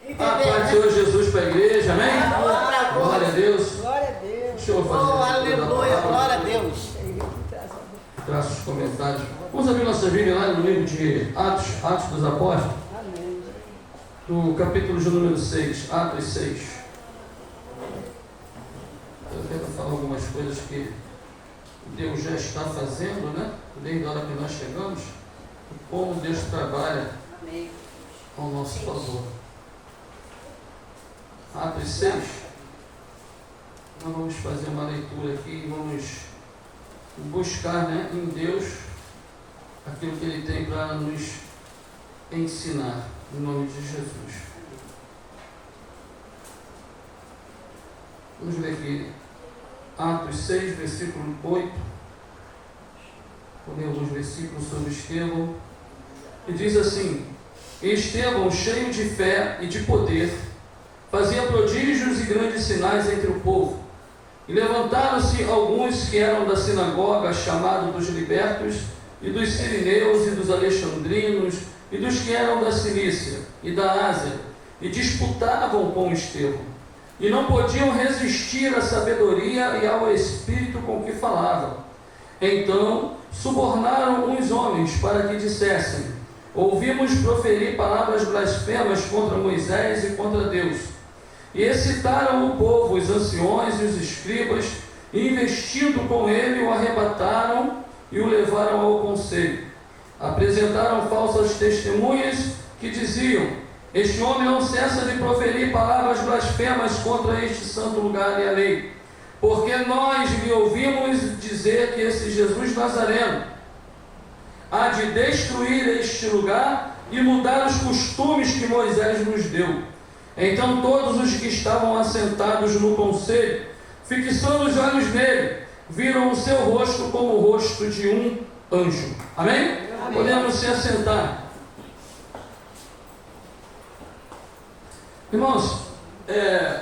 A paz do Senhor Jesus para a igreja, amém? Glória a Deus. Glória a Deus. Deixa eu fazer Aleluia, glória a Deus. Traço os comentários. Vamos abrir nossa Bíblia lá no livro de Atos dos Apóstolos. Amém. Do capítulo de número 6, Atos 6. Eu quero falar algumas coisas que Deus já está fazendo, né? Desde a hora que nós chegamos, e como Deus trabalha ao nosso favor. Atos 6. Nós vamos fazer uma leitura aqui e vamos buscar, né, em Deus aquilo que Ele tem para nos ensinar, em nome de Jesus. Vamos ver aqui, Atos 6, versículo 8. Vou ler alguns versículos sobre Estevão. E diz assim: E Estevão, cheio de fé e de poder, fazia prodígios e grandes sinais entre o povo. E levantaram-se alguns que eram da sinagoga, chamado dos libertos, e dos sirineus, e dos alexandrinos, e dos que eram da Cilícia e da Ásia, e disputavam com Estevão, e não podiam resistir à sabedoria e ao espírito com que falavam. Então subornaram uns homens para que dissessem: Ouvimos proferir palavras blasfemas contra Moisés e contra Deus. E excitaram o povo, os anciões e os escribas, e investindo com ele, o arrebataram e o levaram ao conselho. Apresentaram falsas testemunhas que diziam: Este homem não cessa de proferir palavras blasfemas contra este santo lugar e a lei, porque nós lhe ouvimos dizer que esse Jesus Nazareno há de destruir este lugar e mudar os costumes que Moisés nos deu. Então todos os que estavam assentados no conselho, fixando os olhos nele, viram o seu rosto como o rosto de um anjo. Amém? Amém. Podemos se assentar. Irmãos,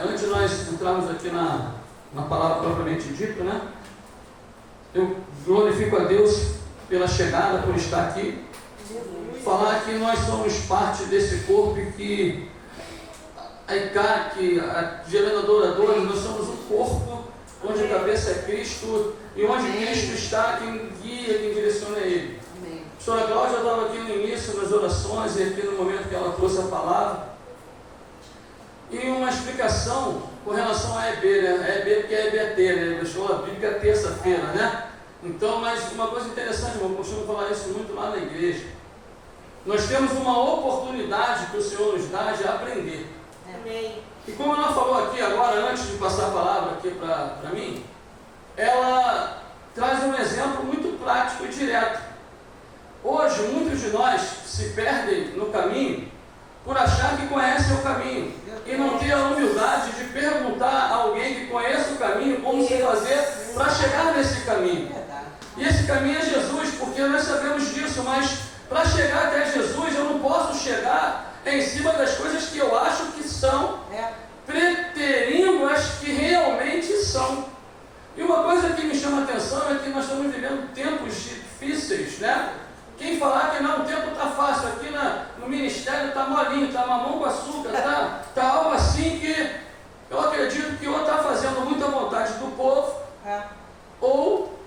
antes de nós entrarmos aqui na palavra propriamente dita, né? Eu glorifico a Deus pela chegada, por estar aqui. Falar que nós somos parte desse corpo e que a ICAC, a Gerando Adoradores, nós somos um corpo onde a cabeça é Cristo e onde Cristo está, quem guia, quem direciona Ele. Amém. A pastora Cláudia estava aqui no início das orações e aqui no momento que ela trouxe a palavra. E uma explicação com relação a EB, né? EB porque é EBT, né? Deixou a Bíblia terça-feira, né? Então, mas uma coisa interessante, eu costumo falar isso muito lá na igreja. Nós temos uma oportunidade que o Senhor nos dá de aprender. Amém. E como ela falou aqui agora, antes de passar a palavra aqui para mim, ela traz um exemplo muito prático e direto. Hoje, muitos de nós se perdem no caminho por achar que conhecem o caminho e não ter a humildade de perguntar a alguém que conhece o caminho como se fazer para chegar nesse caminho. E esse caminho é Jesus, porque nós sabemos disso, mas para chegar até Jesus eu não posso chegar em cima das coisas que eu acho que são, preterindo as que realmente são. E uma coisa que me chama a atenção é que nós estamos vivendo tempos difíceis, né? Quem falar que não, o tempo está fácil, aqui no ministério está molinho, está mamão com açúcar, está algo assim que eu acredito que ou está fazendo muita vontade do povo, ou,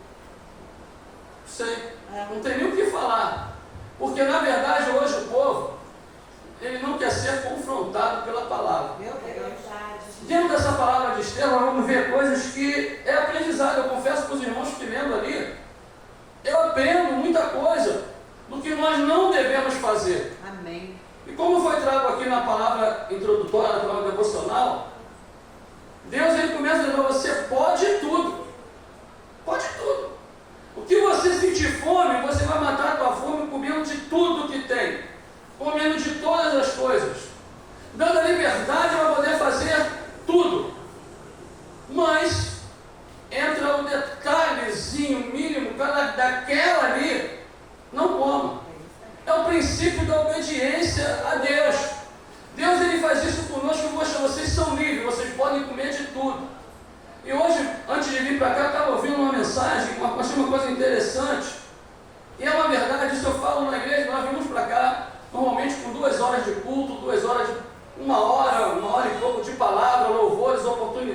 sei, não tem nem o que falar. Porque na verdade hoje o povo, ele não quer ser confrontado pela palavra. Dentro dessa palavra de Estevão, vamos ver coisas que é aprendizado. Eu confesso para os irmãos que lendo ali, eu aprendo muita coisa do que nós não devemos fazer. Amém. E como foi trago aqui na palavra introdutória, na palavra devocional, Deus ele começa a dizer: você pode tudo. Pode tudo. O que você sentir fome, você vai matar a tua fome comendo de tudo que tem. Comendo de todas as coisas, dando a liberdade para poder fazer tudo. Mas entra o detalhezinho mínimo, daquela ali, não coma. É o princípio da obediência a Deus. Deus ele faz isso conosco. Poxa, vocês são livres, vocês podem comer de tudo. E hoje, antes de vir para cá, eu estava ouvindo uma mensagem, achei uma coisa interessante. E é uma verdade, isso eu falo na igreja. Nós vimos para cá normalmente com 2 horas de culto, 2 horas, 1 hora.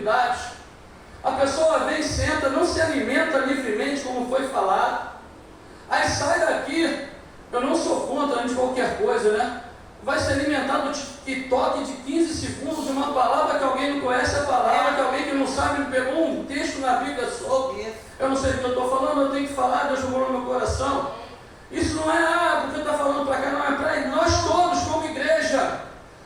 tranquilidade. A pessoa vem, senta, não se alimenta livremente, como foi falado. Aí sai daqui, eu não sou contra de qualquer coisa, né? Vai se alimentar do TikTok de 15 segundos de uma palavra que alguém não conhece a palavra, que alguém que não sabe, pegou um texto na Bíblia solto. Eu não sei o que eu estou falando, eu tenho que falar, Deus jogou no meu coração. Isso não é, porque está falando para cá, não é para nós todos, como igreja.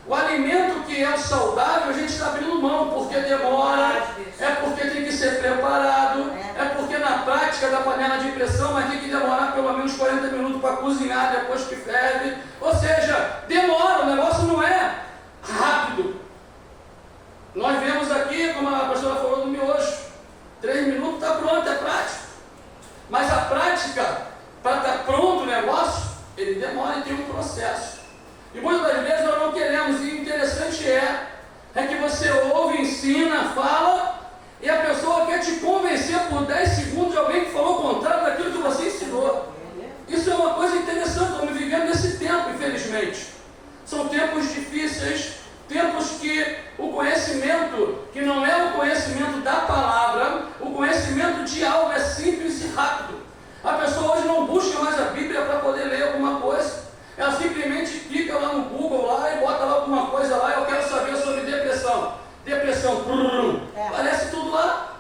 O alimento que é o saudável, a gente está abrindo mão, porque demora, é porque tem que ser preparado, é porque na prática da panela de pressão vai ter que demorar pelo menos 40 minutos para cozinhar depois que ferve. Ou seja, demora, o negócio não é rápido. Nós vemos aqui, como a pastora falou do miojo, 3 minutos está pronto, é prático. Mas a prática, para estar pronto o negócio, ele demora e tem um processo. E muitas das vezes nós não queremos, e o interessante é que você ouve, ensina, fala, e a pessoa quer te convencer por 10 segundos de alguém que falou o contrário daquilo que você ensinou. Isso é uma coisa interessante, estamos vivendo nesse tempo, infelizmente. São tempos difíceis, tempos que o conhecimento, que não é o conhecimento da palavra, o conhecimento de algo é simples e rápido. A pessoa hoje não busca mais a Bíblia para poder ler alguma coisa. Ela simplesmente clica lá no Google lá e bota lá alguma coisa lá, eu quero saber sobre depressão. Depressão, aparece tudo lá.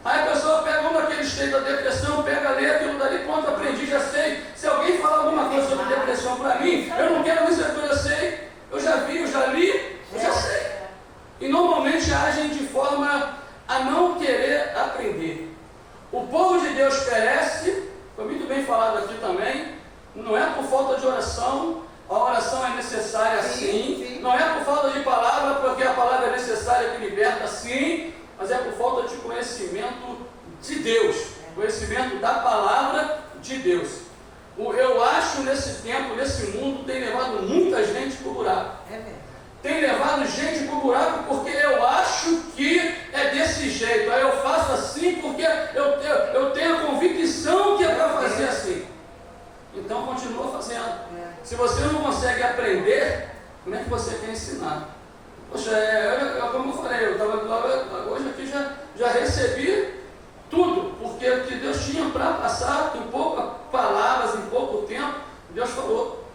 Aí a pessoa pega um daqueles textos da depressão, pega, lê aquilo dali, pronto, aprendi, já sei. Se alguém falar alguma coisa sobre depressão para mim, eu não quero isso, eu já sei, eu já vi, eu já li, eu já sei. E normalmente agem de forma a não querer aprender. O povo de Deus perece, foi muito bem falado aqui também. Não é por falta de oração, a oração é necessária sim. Não é por falta de palavra, porque a palavra é necessária que liberta sim, mas é por falta de conhecimento de Deus, conhecimento da palavra de Deus. Eu acho nesse tempo, nesse mundo, tem levado muita gente para o buraco. Tem levado gente para o buraco porque eu acho que é desse jeito. Aí eu faço assim porque eu tenho a convicção que é para fazer assim. Então continua fazendo. Se você não consegue aprender, como é que você quer ensinar? Poxa, como eu falei, eu estava hoje aqui, já recebi tudo, porque o que Deus tinha para passar, em poucas palavras, em pouco tempo, Deus falou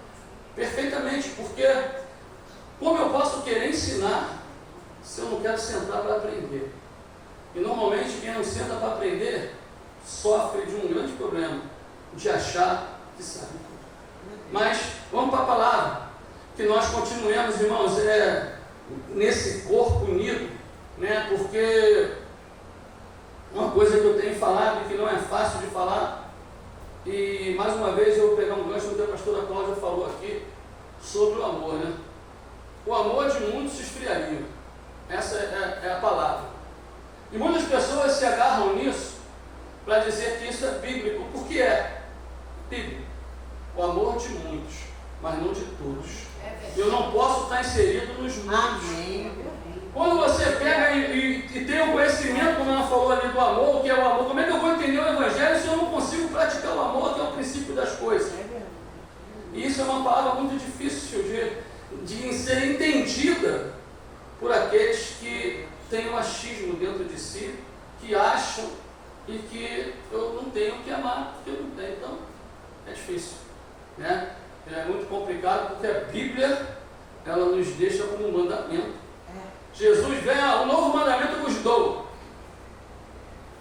perfeitamente, porque como eu posso querer ensinar se eu não quero sentar para aprender? E normalmente quem não senta para aprender sofre de um grande problema, de achar que sabe tudo. Mas vamos para a palavra, que nós continuemos, irmãos, nesse corpo unido, né? Porque uma coisa que eu tenho falado e que não é fácil de falar, e mais uma vez eu vou pegar um gancho que a pastora Cláudia falou aqui sobre o amor, né? O amor de muitos se esfriaria. Essa é a palavra. E muitas pessoas se agarram nisso para dizer que isso é bíblico. Por que é bíblico? O amor de muitos, mas não de todos. Eu não posso estar inserido nos muitos. Quando você pega e tem o conhecimento, como ela falou ali, do amor, o que é o amor, como é que eu vou entender o Evangelho se eu não consigo praticar o amor, que é o princípio das coisas? E isso é uma palavra muito difícil de ser entendida por aqueles que têm um achismo dentro de si, que acham e que eu não tenho que amar, porque eu não tenho. Então, é difícil, né? É muito complicado, porque a Bíblia, ela nos deixa como um mandamento. Jesus vem, o novo mandamento eu vos dou: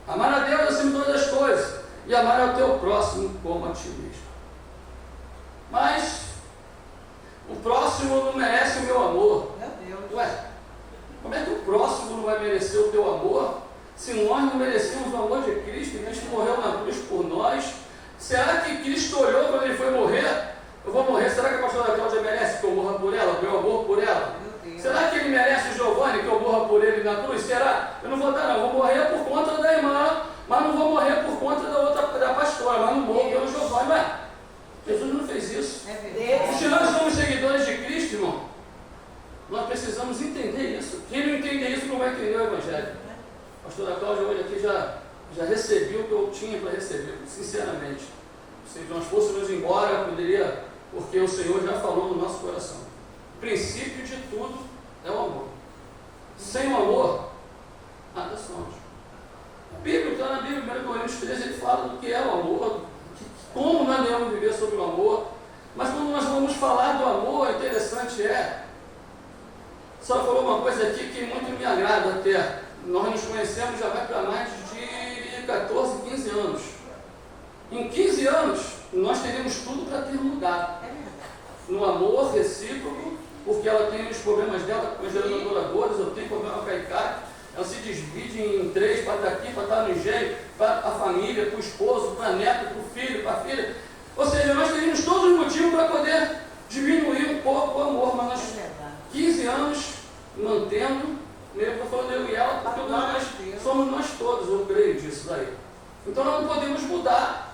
amar a Deus acima de todas as coisas e amar ao teu próximo como a ti mesmo. Mas o próximo não merece o meu amor. Ué, como é que o próximo não vai merecer o teu amor se nós não merecemos o amor de Cristo? Cristo morreu na cruz por nós. Será que Cristo olhou quando ele foi morrer? Eu vou morrer, será que a pastora Cláudia merece que eu morra por ela, que eu amor por ela? Será que ele merece o Giovanni, que eu morra por ele na cruz? Será? Eu não vou dar, não. Eu vou morrer por conta da irmã, mas não vou morrer por conta da pastora, mas não morro pelo Giovanni. Mas Jesus não fez isso. E se nós somos seguidores de Cristo, irmão, nós precisamos entender isso. Quem não entende isso não vai entender o Evangelho. A pastora Cláudia hoje aqui já recebi o que eu tinha para receber, sinceramente. Se nós fôssemos embora, poderia, porque o Senhor já falou no nosso coração. O princípio de tudo é o amor. Sem o amor, senhora falou uma coisa aqui que muito me agrada até. Nós nos conhecemos já vai para mais de 14, 15 anos. Em 15 anos, nós teríamos tudo para ter mudado. No amor recíproco, porque ela tem os problemas dela com as adoradoras, eu tenho problema com a Icari. Ela se divide em 3, para daqui, para estar no engenho, para a família, para o esposo, para a neta, para o filho, para a filha. Ou seja, nós teríamos todos os motivos para poder diminuir um pouco o amor, mas nós 15 anos mantendo, mesmo que eu falando eu e ela, porque nós somos nós todos, eu creio disso daí. Então nós não podemos mudar,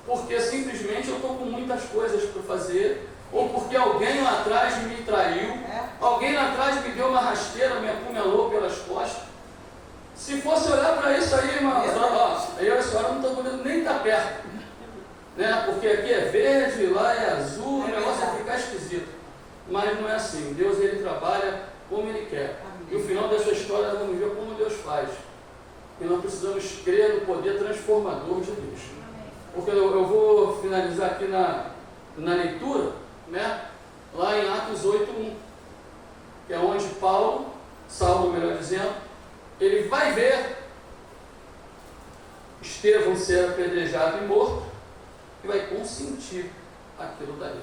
porque simplesmente eu estou com muitas coisas para fazer, ou porque alguém lá atrás me traiu, alguém lá atrás me deu uma rasteira, me apunhalou pelas costas. Se fosse olhar para isso aí, irmã, eu e a senhora não estão podendo nem estar perto, né? Porque aqui é verde, lá é azul, o negócio vai ficar esquisito. Mas não é assim. Deus, ele trabalha como ele quer. E o final dessa história vamos ver como Deus faz. E nós precisamos crer no poder transformador de Deus. Porque eu vou finalizar aqui na leitura, né? Lá em Atos 8:1, que é onde Saulo, melhor dizendo, ele vai ver Estevão ser apedrejado e morto e vai consentir aquilo dali.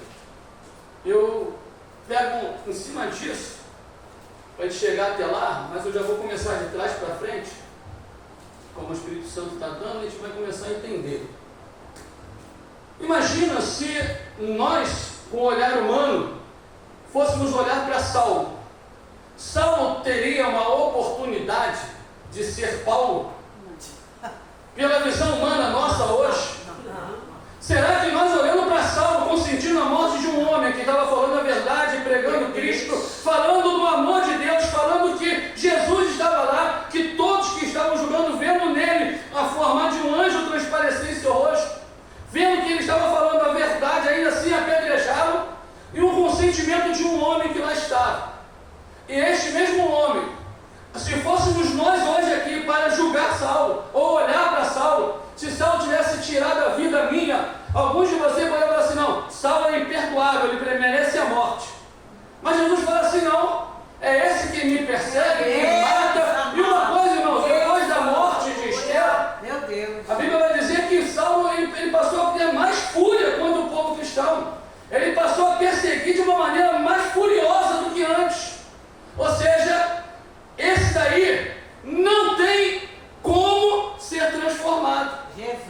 Eu pego em cima disso para a gente chegar até lá, mas eu já vou começar de trás para frente, como o Espírito Santo está dando, a gente vai começar a entender. Imagina se nós, com o olhar humano, fôssemos olhar para Saulo. Saulo teria uma oportunidade de ser Paulo? Pela visão humana nossa hoje? Será que nós olhando para Saulo, consentindo a morte de um homem que estava falando a verdade, pregando Cristo, falando do amor de Deus, falando que Jesus estava lá, que todos que estavam julgando, vendo nele a forma de um anjo transparecer em seu rosto, vendo que ele estava falando a verdade, ainda assim apedrejá-lo, e o consentimento de um homem que lá estava. E este mesmo homem, se fôssemos nós hoje aqui para julgar Saulo, ou olhar para Saulo, se Saulo tivesse tirado a vida minha, alguns de vocês podem falar assim, não, Saulo é imperdoável, ele merece a morte. Mas Jesus fala assim, não, é esse que me persegue, que me mata. E uma coisa, irmãos, depois da morte de Esther, meu Deus, a Bíblia vai dizer que Saulo ele passou a ter mais fúria contra o povo cristão. Ele passou a perseguir de uma maneira mais furiosa do que antes. Ou seja, esse daí não tem como ser transformado.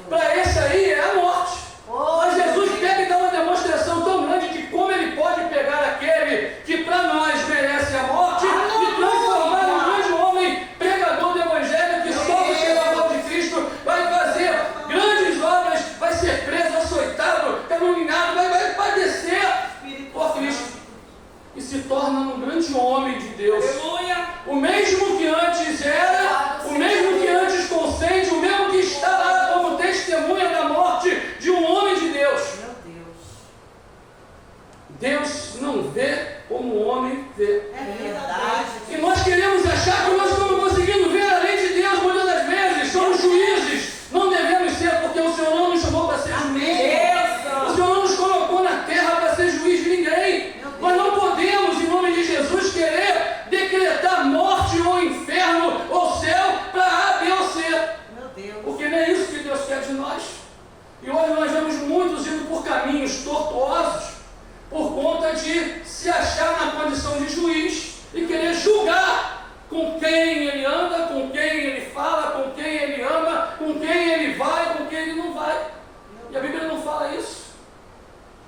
Para esse aí é a morte. Mas Jesus pega e dá uma demonstração tão grande de como ele pode pegar aquele que para nós merece a morte e transformar num grande homem, pregador do Evangelho, que sofre pelo amor de Cristo, vai fazer grandes obras, vai ser preso, açoitado, caluniado, vai padecer por Cristo. E se torna um grande homem de Deus. O mesmo que antes era, o mesmo que antes consente, o mesmo que está lá como testemunha da morte de um homem de Deus. meu Deus, Deus não vê como o homem vê. é verdade. E nós queremos achar que nós estamos conseguindo ver a lei de Deus muitas das vezes. Somos juízes. Não devemos ser, porque o Senhor não nos chamou para ser juiz. O Senhor não nos colocou na terra para ser juiz de ninguém. Nós não podemos, em nome de Jesus, querer decretar morte ou inferno ou céu para A, B ou C. Meu Deus. Porque não é isso que Deus quer de nós. E hoje nós vemos muitos indo por caminhos tortuosos por conta de se achar na condição de juiz e querer julgar com quem ele anda, com quem ele fala, com quem ele ama, com quem ele vai, com quem ele não vai. E a Bíblia não fala isso.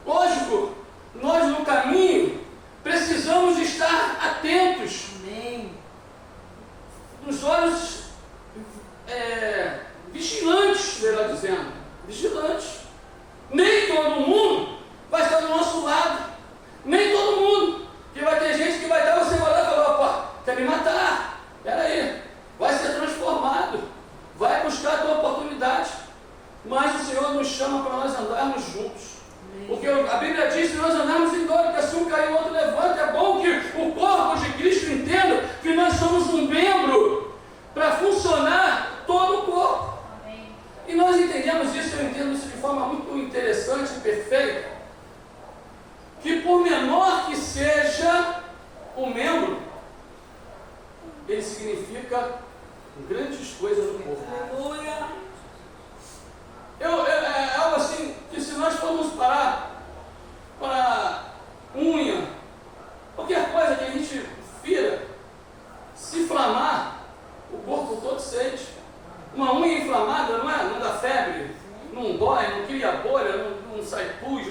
Lógico, nós no caminho precisamos estar atentos, Amém. nos olhos vigilantes, melhor dizendo, vigilantes. Nem todo mundo vai estar do nosso lado, nem todo mundo, que vai ter gente que vai estar, você vai lá e falar, opa, quer me matar, peraí, vai ser transformado, vai buscar a tua oportunidade, mas o Senhor nos chama para nós andarmos juntos. Porque a Bíblia diz que nós andamos em dor, que se um cair o outro levanta. É bom que o corpo de Cristo entenda que nós somos um membro para funcionar todo o corpo. Amém. E nós entendemos isso, eu entendo isso de forma muito interessante e perfeita, que por menor que seja o membro, ele significa grandes coisas no corpo. Aleluia. É algo assim que se nós formos parar para unha, qualquer coisa que a gente vira, se inflamar, o corpo todo sente. Uma unha inflamada não dá febre, não dói, não cria bolha, não sai pus,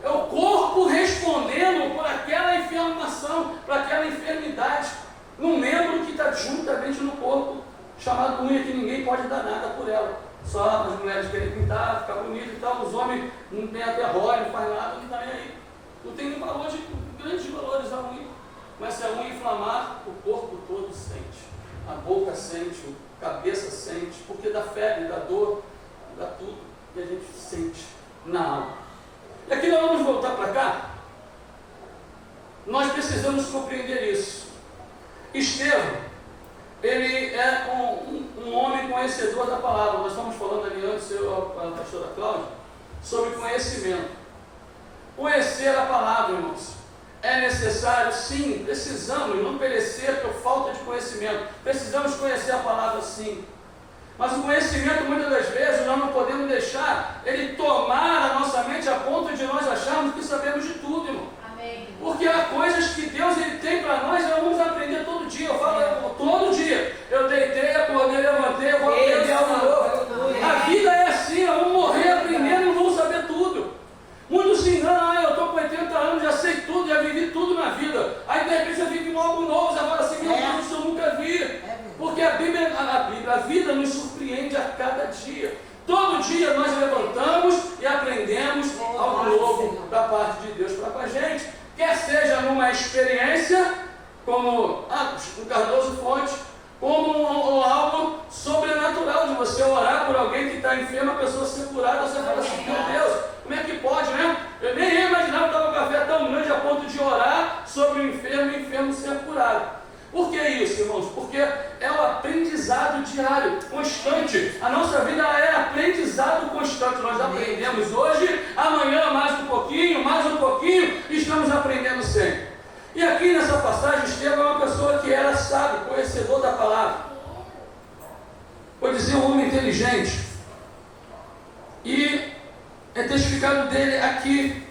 é o corpo respondendo por aquela inflamação, por aquela enfermidade, num membro que está juntamente no corpo, chamado unha, que ninguém pode dar nada por ela. Só as mulheres querem pintar, ficar bonito e tal, os homens não tem até rói, não faz nada, não está nem aí. Não tem valor grandes valores a unha. Mas se a unha inflamar, o corpo todo sente. A boca sente, a cabeça sente, porque dá febre, dá dor, dá tudo. E a gente sente na alma. E aqui nós vamos voltar para cá. Nós precisamos compreender isso. Estevão, ele é um homem conhecedor da palavra. Nós estamos falando ali antes, a pastora Cláudia, sobre conhecimento. Conhecer a palavra, irmãos, é necessário, sim, precisamos não perecer por falta de conhecimento. Precisamos conhecer a palavra, sim. Mas o conhecimento, muitas das vezes, nós não podemos deixar ele tomar a nossa mente a ponto de nós acharmos que sabemos de tudo, irmão. Amém. Porque há coisas que Deus ele tem para nós e nós vamos aprender todo dia. Eu falo todo dia. Eu deitei, acordei, levantei, eu vou aprender algo novo. A vida é assim, eu vou morrer aprendendo e não vou saber tudo. Muitos se enganam, eu estou com 80 anos, já sei tudo, já vivi tudo na vida. Aí de repente eu fico em algo novo, agora assim, meu Deus, isso eu nunca vi. Porque a vida nos surpreende a cada dia. Todo dia nós levantamos e aprendemos algo novo da parte de Deus para com a gente. Quer seja numa experiência, como o Cardoso Fonte, como algo sobrenatural, de você orar por alguém que está enfermo, a pessoa ser curada, você fala assim, meu Deus, como é que pode, né? Eu nem ia imaginar que estava um café tão grande a ponto de orar sobre o enfermo e o enfermo ser curado. Por que isso, irmãos? Porque é o aprendizado diário, constante. A nossa vida é aprendizado constante. Nós aprendemos hoje, amanhã mais um pouquinho, e estamos aprendendo sempre. E aqui nessa passagem, Estevão é uma pessoa que era sábio, conhecedor da palavra. Vou dizer, um homem inteligente. E é testificado dele aqui,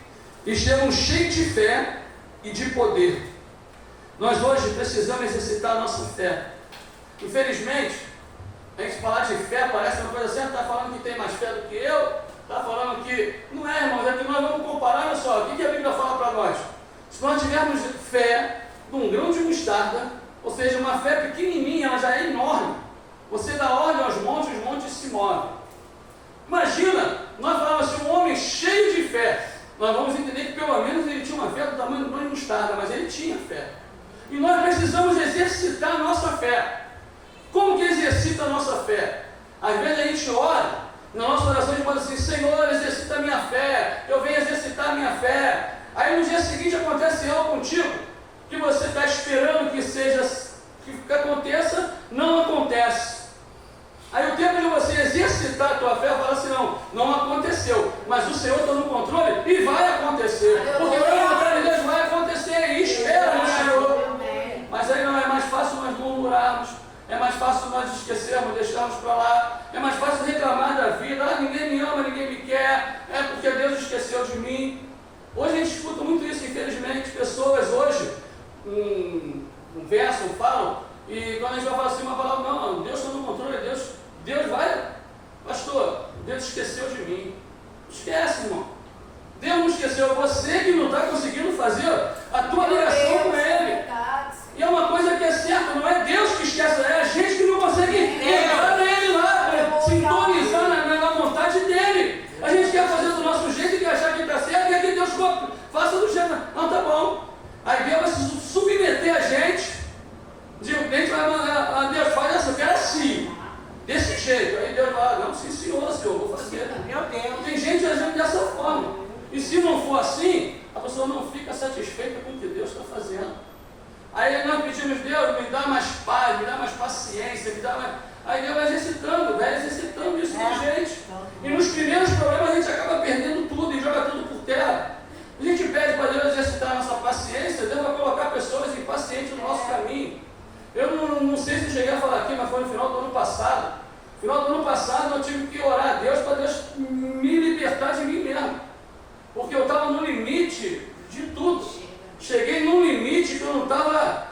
Estevão cheio de fé e de poder. Nós hoje precisamos exercitar a nossa fé. Infelizmente, a gente falar de fé parece uma coisa assim, está falando que tem mais fé do que eu, está falando que... Não é, irmãos, é que nós vamos comparar, olha só, o que a Bíblia fala para nós? Se nós tivermos fé de um grão de mostarda, ou seja, uma fé pequenininha, ela já é enorme. Você dá ordem aos montes, os montes se movem. Imagina, nós falamos assim, um homem cheio de fé. Nós vamos entender que pelo menos ele tinha uma fé do tamanho do grão de mostarda, mas ele tinha fé. E nós precisamos exercitar a nossa fé. Como que exercita a nossa fé? Às vezes a gente ora, na nossa oração a gente fala assim, Senhor, exercita a minha fé, eu venho exercitar a minha fé. Aí no dia seguinte acontece algo contigo, que você está esperando que aconteça, não acontece. Aí o tempo de você exercitar a tua fé, fala assim, não aconteceu, mas o Senhor está no controle e vai acontecer. Porque a vontade de Deus vai acontecer e espera no Senhor. Mas aí não é mais fácil nós murmurarmos, é mais fácil nós esquecermos, deixarmos para lá, é mais fácil reclamar da vida, ninguém me ama, ninguém me quer, é porque Deus esqueceu de mim. Hoje a gente escuta muito isso, infelizmente, pessoas hoje, conversam, falam, e quando a gente vai falar assim uma palavra, não, Deus está no controle, Deus vai, pastor, Deus esqueceu de mim. Esquece, irmão. Deus não esqueceu, você que não está conseguindo fazer a tua ligação com Ele. E é uma coisa que é certa, não é Deus que esquece, é a gente que não consegue entrar nele lá, sintonizar na vontade dele. A gente quer fazer do nosso jeito e quer achar que está certo, e que Deus faça do jeito. Não, tá bom. Aí Deus vai se submeter a gente, de repente vai mandar, Deus faz essa, eu quero assim, desse jeito. Aí Deus vai, não, sim senhor, vou fazer. Meu Deus. Tem gente agindo dessa forma. E se não for assim, a pessoa não fica satisfeita com o que Deus está fazendo. Aí nós pedimos, Deus, me dá mais paz, me dá mais paciência, me dá mais... Aí Deus vai exercitando isso com a gente. E nos primeiros problemas a gente acaba perdendo tudo e joga tudo por terra. A gente pede para Deus exercitar a nossa paciência, Deus vai colocar pessoas impacientes no nosso caminho. Eu não sei se cheguei a falar aqui, mas foi no final do ano passado. No final do ano passado eu tive que orar a Deus para Deus me libertar de mim mesmo. Porque eu estava no limite de tudo. Cheguei num limite que eu estava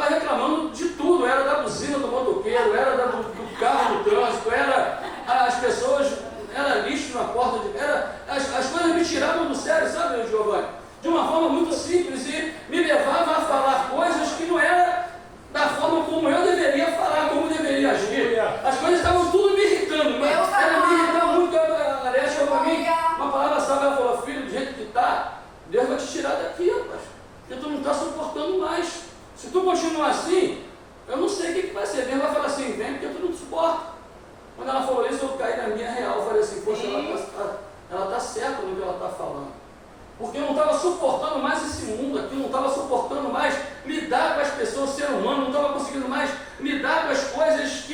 reclamando de tudo. Era da buzina do motoqueiro, era do carro no trânsito, era as pessoas, era lixo na porta, as coisas me tiravam do sério, sabe, meu Giovanni? De uma forma muito simples e me levava a falar coisas que não era da forma como eu deveria falar, como eu deveria agir. As coisas estavam tudo me irritando, mas ela me irritava muito. A Maria chegou para mim, uma palavra sábia, ela falou: filho, do jeito que está, Deus vai te tirar daqui, rapaz, porque tu não está suportando mais. Se tu continuar assim, eu não sei o que vai ser. Deus vai falar assim: vem, porque tu não suporta. Quando ela falou isso, eu caí na minha real. Eu falei assim: poxa, ela está certa no que ela está falando. Porque eu não estava suportando mais esse mundo aqui, não estava suportando mais lidar com as pessoas, ser humano, não estava conseguindo mais lidar com as coisas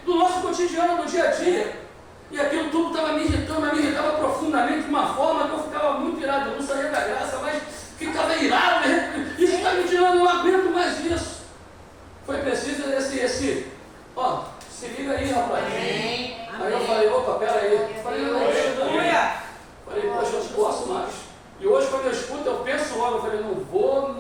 do nosso cotidiano, do dia a dia. E aquilo tudo estava me irritava profundamente de uma forma que eu ficava muito irado. Eu não saía da graça, mas ficava irado. Isso está me tirando, eu não aguento mais isso. Foi preciso ó, se liga aí, rapaz. Amém. Aí eu falei: opa, peraí. Falei, poxa, eu não posso mais. E hoje, quando eu escuto, eu penso logo, eu falei: não vou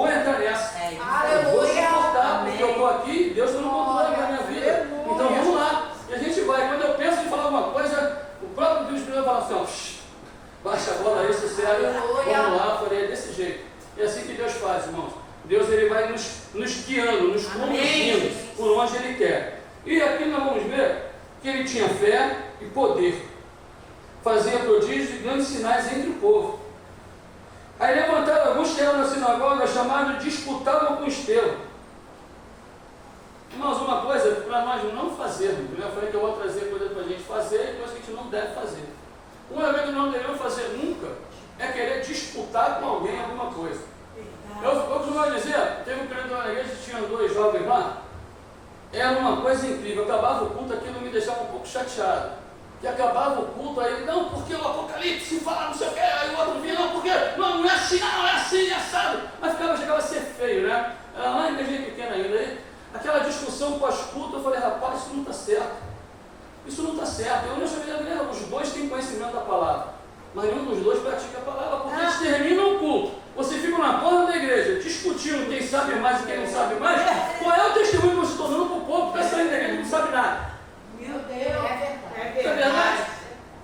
entrar nessa. Eu vou suportar, porque eu estou aqui, Deus está no controle da minha vida. Então vamos lá. E a gente vai. Quando eu penso em falar alguma coisa, o próprio Deus me fala assim: ó, baixa a bola aí, sossega, vamos lá. Eu falei: é desse jeito. E é assim que Deus faz, irmãos. Deus, ele vai nos guiando, nos conduzindo por onde ele quer. E aqui nós vamos ver que ele tinha fé e poder. Fazia prodígios e grandes sinais entre o povo. Aí levantaram alguns que eram na sinagoga, chamados, disputavam com Estevão. Irmãos, uma coisa para nós não fazermos, eu falei que eu vou trazer coisa para a gente fazer e coisa que a gente não deve fazer. Uma coisa que não devemos fazer nunca é querer disputar com alguém alguma coisa. Eu costumo dizer, teve um período na igreja que tinha 2 jovens lá, era uma coisa incrível. Acabava o culto, aquilo me deixava um pouco chateado. E acabava o culto, aí, não, porque o Apocalipse fala não sei o que, aí o outro vinha, não, porque não é assim, não, é assim, é assado. Mas chegava a ser feio, né? Era lá em igreja pequena ainda. Aí, aquela discussão pós-culto, eu falei: rapaz, isso não está certo. Isso não está certo. Eu não chamei a igreja, os dois têm conhecimento da palavra, mas nenhum dos dois pratica a palavra, porque eles terminam o culto. Você fica na porta da igreja, discutindo quem sabe mais e quem não sabe mais. Qual é o testemunho que você está dando para o povo que está saindo da igreja e não sabe nada? Meu Deus. É verdade?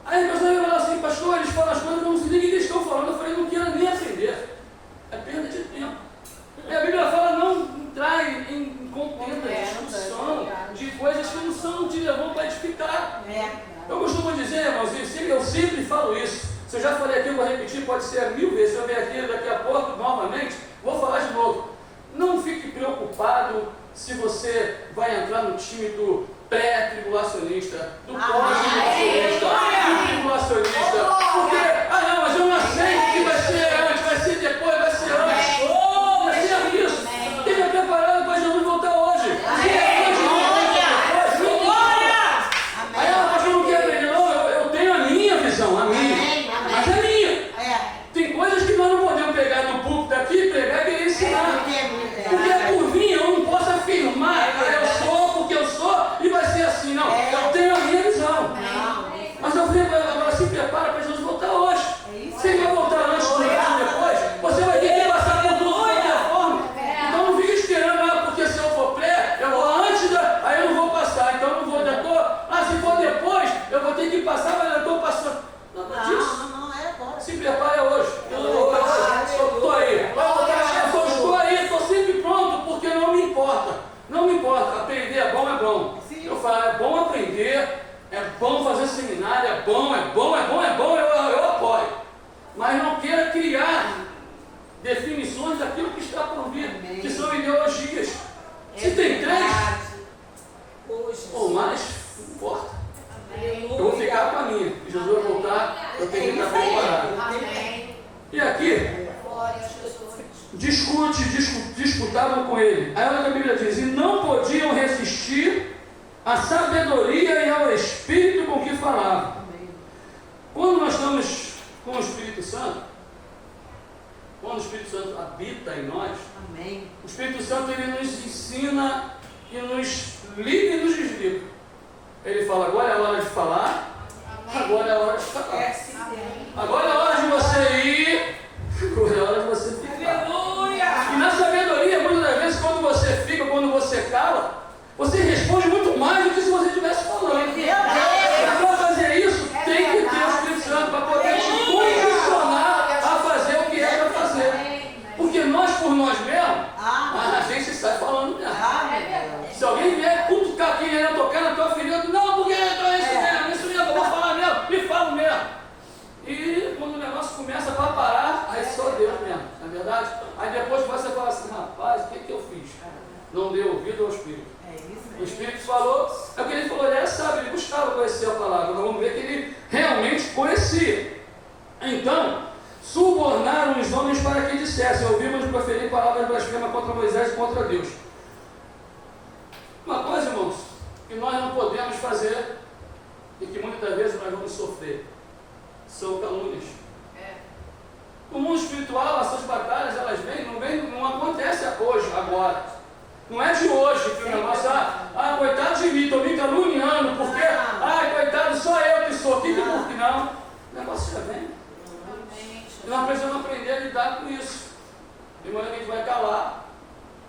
Aí a pessoa vai falar assim: pastor, eles falam as coisas que eu não sei nem o que eles estão falando. Eu falei: não quero nem aprender. É perda de tempo. E a Bíblia fala: não entrar em contenda, discussão de coisas que não te levam para edificar. Eu costumo dizer, irmãos, eu sempre falo isso. Se eu já falei aqui, eu vou repetir, pode ser 1000 vezes. Se eu vier aqui daqui a pouco, novamente, vou falar de novo. Não fique preocupado se você vai entrar no time do pré-tribulacionista, do pós-tribulacionista, do tribulacionista, porque, não, mas eu não sei o que vai ser antes, vai ser depois, vai ser antes, vai ser isso. Esteja preparado para Jesus voltar hoje. Aí ela pastor, não quer aprender, não, eu tenho a minha visão, a minha, mas é minha. Tem coisas que nós não podemos pegar no púlpito aqui, pregar e querer ensinar, porque é por mim, eu não posso afirmar, eu sou porque eu sou e vai ser assim, não. Eu tenho a minha visão. Mas eu falei: agora se prepara para Jesus voltar hoje. Se ele vai voltar antes, durante ou depois, você vai ter que passar por tudo de qualquer forma. Então não fica esperando, porque se eu for pré, eu vou antes, aí eu não vou passar. Então eu não vou depois. Se for depois, eu vou ter que passar, mas eu estou passando. Nada disso. Não é agora. Se prepare hoje. Eu estou aí. Eu estou aí, estou sempre pronto, porque não me importa. Não me importa. Aprender é bom, é bom. Eu falo: é bom aprender, é bom fazer seminário, é bom, eu apoio. Mas não queira criar definições daquilo que está por vir, que são ideologias. Se tem 3 ou mais, não importa. Eu vou ficar com a minha. E Jesus vai voltar, eu tenho que estar preparado. E aqui, disputavam com ele. Aí olha o que a Bíblia diz: e não podiam resistir à sabedoria e ao Espírito com que falavam. Quando nós estamos com o Espírito Santo, quando o Espírito Santo habita em nós, o Espírito Santo, ele nos ensina ensina e nos liga e nos desliga. Ele fala, agora é a hora de falar, agora é a hora de falar. Agora é a hora de você ir, agora é a hora de você ficar. Aleluia! E na sabedoria, muitas das vezes, quando você fica, quando você cala, você responde muito mais do que se você estivesse falando. Para fazer isso, tem que ter o Espírito Santo para poder te condicionar a fazer o que é para fazer. Porque nós, por nós mesmos, a gente sai falando mesmo. Se alguém vier cutucar aqui, ele tocar na tua ferida, não, porque isso mesmo, eu vou falar mesmo, me falo mesmo. E quando o negócio começa a parar, aí só Deus mesmo, não é verdade? Aí depois você fala assim, rapaz, o que eu fiz? Não dei ouvido ao Espírito. O Espírito falou, é o que ele falou, ele era sábio, ele buscava conhecer a palavra. Nós vamos ver que ele realmente conhecia. Então, subornaram os homens para que dissessem, ouvimos proferir palavras blasfemas contra Moisés e contra Deus. Uma coisa, irmãos, que nós não podemos fazer e que muitas vezes nós vamos sofrer, são calúnias. No mundo espiritual, essas batalhas, elas não acontecem hoje, agora. Não é de hoje que o negócio, coitado de mim, estou me caluniando, porque, coitado, só eu que sou, que porque não. O negócio já vem. E nós precisamos aprender a lidar com isso. De maneira que a gente vai calar,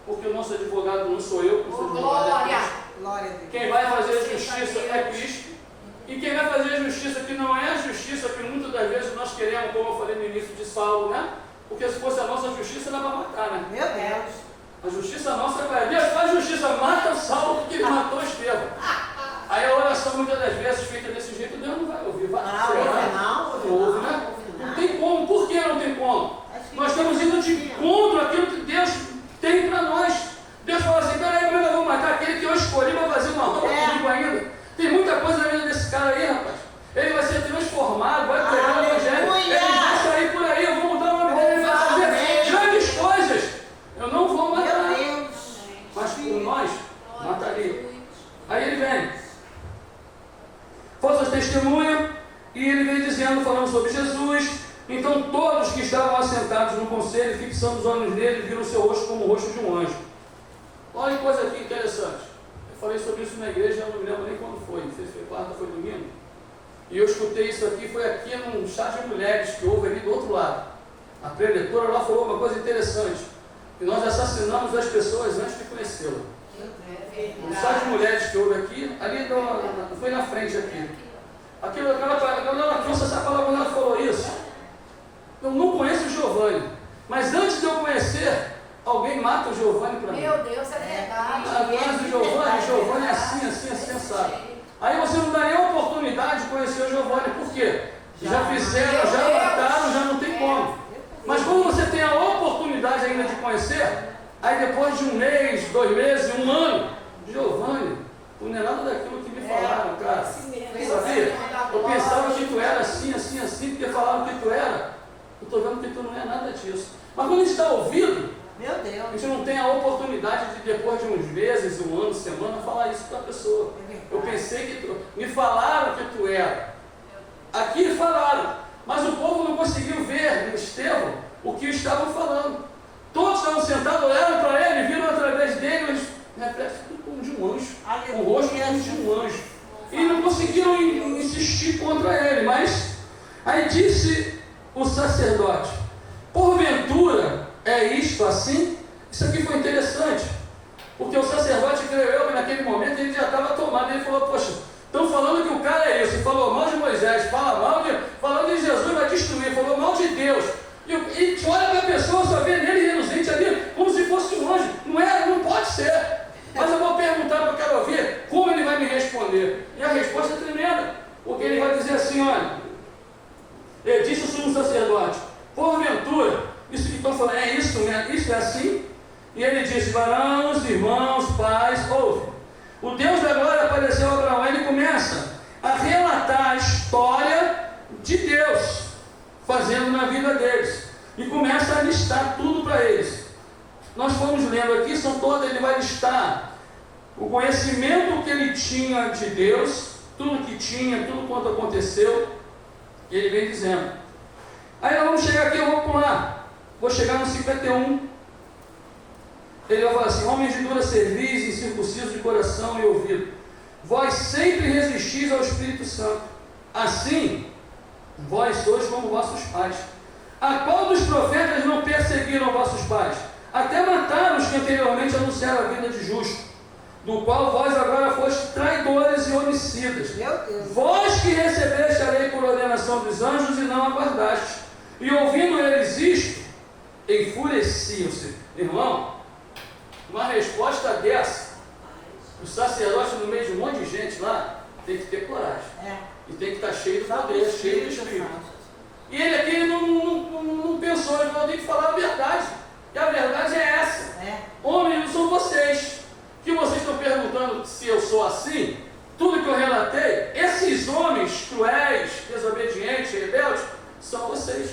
porque o nosso advogado não sou eu, o advogado é Cristo. Quem vai fazer a justiça é Cristo. E quem vai fazer a justiça que não é a justiça que muitas das vezes nós queremos, como eu falei no início de Saulo, né? Porque se fosse a nossa justiça, era para matar, né? Meu Deus. A justiça nossa é para Deus, faz justiça, mata Saulo porque ele matou Estevão. Aí a oração muitas das vezes feita desse jeito, Deus não vai ouvir. Não ouve, né? Não tem como. Por que não tem como? Nós estamos indo de encontro àquilo que Deus tem para nós. Deus fala assim, peraí, como é que eu vou matar aquele que eu escolhi para fazer uma obra comigo ainda? Tem muita coisa na vida desse cara aí, rapaz. Ele vai ser transformado, vai pregar o evangelho, ele vai sair por aí, eu vou mudar o nome dele, ele vai fazer grandes coisas. Eu não vou matar, mas por nós, mataria. Aí ele vem, falsas testemunhas, e ele vem dizendo, falando sobre Jesus. Então todos que estavam assentados no conselho, fixando os olhos nele, viram seu rosto como o rosto de um anjo. Olha que coisa aqui interessante. Eu falei sobre isso na igreja, eu não me lembro nem quando foi, não sei se foi quarta ou foi domingo. E eu escutei isso aqui, foi aqui num chá de mulheres que houve ali do outro lado. A preletora lá falou uma coisa interessante, que nós assassinamos as pessoas antes de conhecê-la. No chá de mulheres que houve aqui, ali foi na frente aqui. Quando ela trouxe essa palavra, quando ela falou isso, eu não conheço o Giovanni, mas antes de eu conhecer, alguém mata o Giovanni para mim. Meu Deus, é verdade. Mas o Giovanni é assim, sabe? Aí você não dá nem a oportunidade de conhecer o Giovanni, por quê? Já fizeram, já mataram, já não tem como. Mas quando você tem a oportunidade ainda de conhecer, aí depois de um mês, 2 meses, 1 ano, Giovanni, tu não é nada daquilo que me falaram, cara. Sabia? Eu pensava que tu era assim, porque falaram que tu era. Eu estou vendo que tu não é nada disso. Mas quando a gente está ouvindo, Meu Deus. a gente não tem a oportunidade de, depois de uns meses, 1 ano, semana, falar isso para a pessoa. Eu pensei que tu... Me falaram que tu era. Aqui falaram. Mas o povo não conseguiu ver no Estevão o que estavam falando. Todos estavam sentados, olharam para ele, viram através dele, eles refletem como de um anjo. O rosto como de um anjo. E não conseguiram insistir contra ele. Mas aí disse o sacerdote, porventura é isto assim? Isso aqui foi interessante, porque o sacerdote, creio eu, que naquele momento ele já estava tomado. Ele falou, poxa, estão falando que o cara é isso, falou mal de Moisés, falando de Jesus vai destruir, falou mal de Deus, e olha para a pessoa, só vê nele reluzente ali, como se fosse um anjo. Não pode ser. Mas eu vou perguntar, porque eu quero ouvir como ele vai me responder. E a resposta é tremenda, porque ele vai dizer assim, olha, ele disse o sumo sacerdote, porventura, isso que estão falando, é isso, né? Isso é assim? E ele disse, varãos, irmãos, pais, ouve. O Deus da glória apareceu a Abraão, ele começa a relatar a história de Deus, fazendo na vida deles. E começa a listar tudo para eles. Nós fomos lendo aqui, ele vai listar o conhecimento que ele tinha de Deus, tudo que tinha, tudo quanto aconteceu, e ele vem dizendo. Aí nós vamos chegar aqui, eu vou pular. Vou chegar no 51. Ele vai falar assim, homens de dura cerviz, coração e ouvido. Vós sempre resistis ao Espírito Santo. Assim, vós sois como vossos pais. A qual dos profetas não perseguiram vossos pais? Até mataram os que anteriormente anunciaram a vida de justo, do qual vós agora fostes traidores e homicidas. Vós que recebeste a lei por ordenação dos anjos e não aguardastes. E ouvindo eles isto, enfureciam-se. Irmão, uma resposta dessa, o sacerdote no meio de um monte de gente lá, tem que ter coragem. E tem que estar cheio do poder, cheio do Espírito. E ele aqui não pensou, ele falou, tem que falar a verdade. E a verdade é essa. Homens não são vocês. Que vocês estão perguntando se eu sou assim, tudo que eu relatei, esses homens cruéis, desobedientes, rebeldes, são vocês.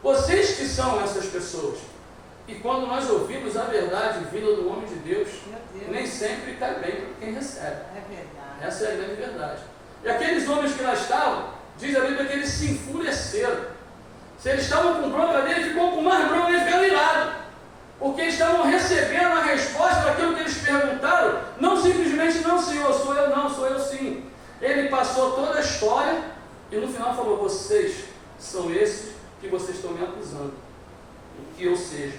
Vocês que são essas pessoas. E quando nós ouvimos a verdade vinda do homem de Deus, nem sempre cai bem para quem recebe. Essa é a grande verdade. E aqueles homens que lá estavam, diz a Bíblia que eles se enfureceram. Se eles estavam com bronca dele, ficou com mais bronca, eles ficaram irados. Porque eles estavam recebendo a resposta daquilo que eles perguntaram, não simplesmente, não senhor, sou eu não, sou eu sim. Ele passou toda a história e no final falou, vocês são esses que vocês estão me acusando, que eu seja.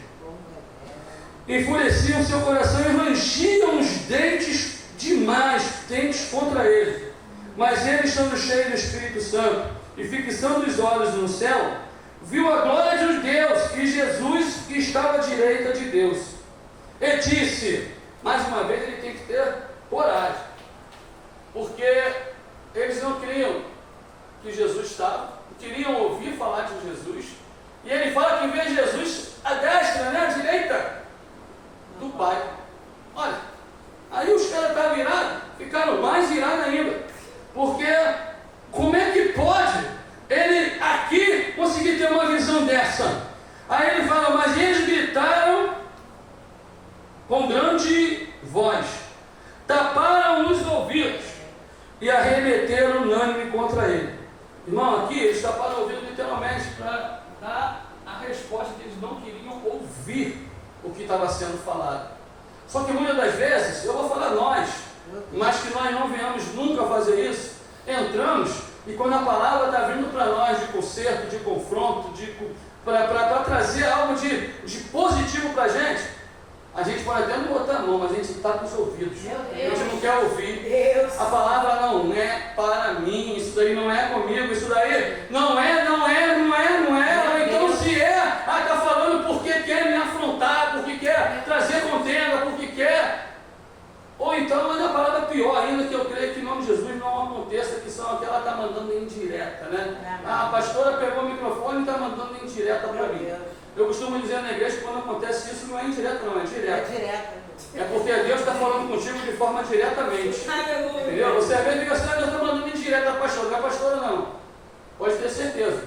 Enfureciam o seu coração e rangiam os dentes demais, dentes contra ele. Mas ele, estando cheio do Espírito Santo e fixando os olhos no céu, viu a glória de Deus e Jesus que estava à direita de Deus. E disse, mais uma vez ele tem que ter coragem, porque eles não queriam que Jesus estava, queriam ouvir falar de Jesus, e ele fala que vê Jesus à destra, à direita do Pai. Olha, aí os caras estavam irados, ficaram mais irados ainda, porque como é que pode ele aqui conseguir ter uma visão dessa? Aí ele fala, mas eles gritaram com grande voz, taparam os ouvidos e arremeteram unânime contra ele. Irmão, aqui eles taparam o ouvido literalmente para dar a resposta que eles não queriam ouvir o que estava sendo falado. Só que muitas das vezes, eu vou falar nós, mas que nós não venhamos nunca fazer isso, entramos e quando a palavra está vindo para nós de conserto, de confronto, para trazer algo de positivo para a gente pode até não botar a mão, mas a gente está com os ouvidos. A gente não quer ouvir. A palavra não é para mim, isso daí não é comigo, isso daí não é. Então se está falando porque quer me afrontar, porque quer trazer contenda, porque quer. Ou então é a palavra pior ainda, que eu creio que em nome de Jesus não aconteça, que são aquela que está mandando indireta, né? A pastora pegou o microfone e está mandando indireta para mim. Eu costumo dizer na igreja que quando acontece isso não é indireto, não, é direto. É porque Deus está falando contigo de forma diretamente. Entendeu? Você às vezes fica assim, Deus está mandando indireta a pastora, não é a pastora não. Pode ter certeza.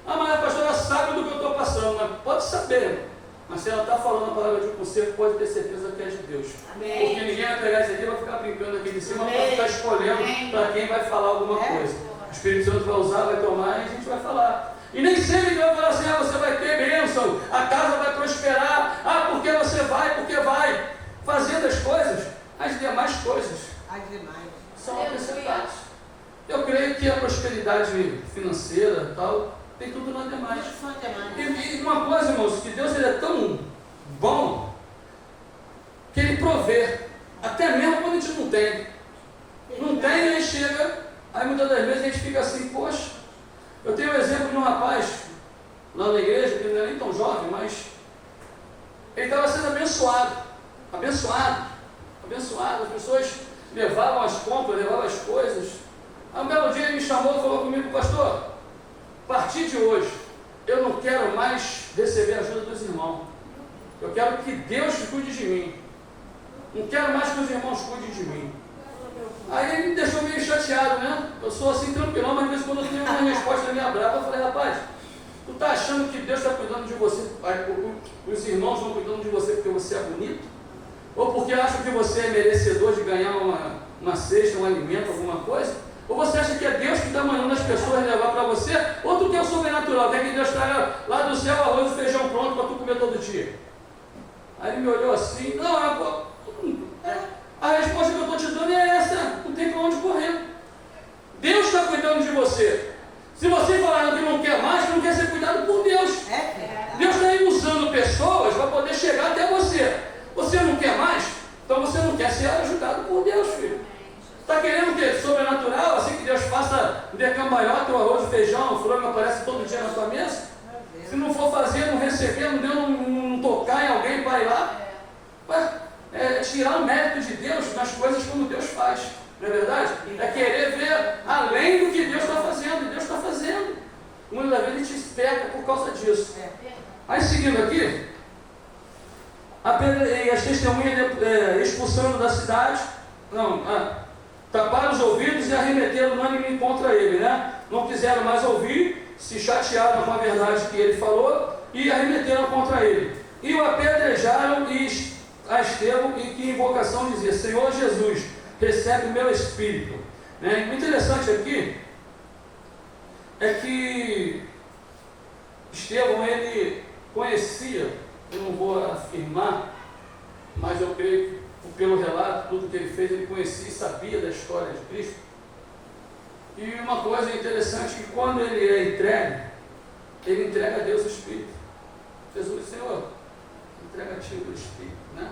Mas a pastora sabe do que eu estou passando, né? Pode saber. Mas se ela está falando a palavra de conselho, pode ter certeza que é de Deus. Amém. Porque ninguém vai pegar isso aqui e vai ficar brincando aqui de cima para ficar escolhendo para quem vai falar alguma coisa. O Espírito Santo vai usar, vai tomar e a gente vai falar. E nem sempre que vai falar assim, você vai ter bênção, a casa vai prosperar, porque você vai, porque vai. Fazendo as coisas, as demais coisas são acrescentadas. Eu creio que a prosperidade financeira tal, tem tudo nas demais. E uma coisa, irmãos, que Deus ele é tão bom que Ele provê, até mesmo quando a gente não tem. Não tem, aí chega, aí muitas das vezes a gente fica assim, poxa, eu tenho o exemplo de um rapaz lá na igreja, que não é nem tão jovem, mas ele estava sendo abençoado, as pessoas levavam as compras, levavam as coisas. Aí um belo dia ele me chamou e falou comigo, pastor, a partir de hoje, eu não quero mais receber a ajuda dos irmãos. Eu quero que Deus cuide de mim. Não quero mais que os irmãos cuidem de mim. Aí ele me deixou meio chateado, né? Eu sou assim tranquilão, mas às vezes quando eu tenho uma resposta minha brava, eu falei, rapaz, tu tá achando que Deus está cuidando de você, os irmãos estão cuidando de você porque você é bonito? Ou porque acham que você é merecedor de ganhar uma cesta, um alimento, alguma coisa? Ou você acha que é Deus que está mandando as pessoas levar para você? Ou tu quer o sobrenatural, quer que Deus traga lá do céu arroz e feijão pronto para tu comer todo dia? Aí ele me olhou assim, não, a resposta quer ser ajudado por Deus, filho. Está querendo ter sobrenatural, assim que Deus faça de cambalhota, o arroz, o feijão, o frango aparece todo dia na sua mesa? Se não for fazer, não receber, não deu, não tocar em alguém para ir lá, é tirar o mérito de Deus nas coisas como Deus faz, não é verdade? É querer ver além do que Deus está fazendo, e Deus está fazendo. Muitas vezes a gente peca por causa disso. Aí seguindo aqui, as testemunhas expulsando da cidade, taparam os ouvidos e arremeteram unânime contra ele, né? Não quiseram mais ouvir, se chatearam com a verdade que ele falou e arremeteram contra ele. E o apedrejaram a Estevão, e que invocação dizia: Senhor Jesus, recebe o meu espírito. O interessante aqui é que Estevão, ele conhecia, eu não vou afirmar, mas eu creio que pelo relato, tudo que ele fez, ele conhecia e sabia da história de Cristo. E uma coisa interessante é que quando ele é entregue, ele entrega a Deus o Espírito. Jesus, Senhor, entrega a Ti o Espírito, né?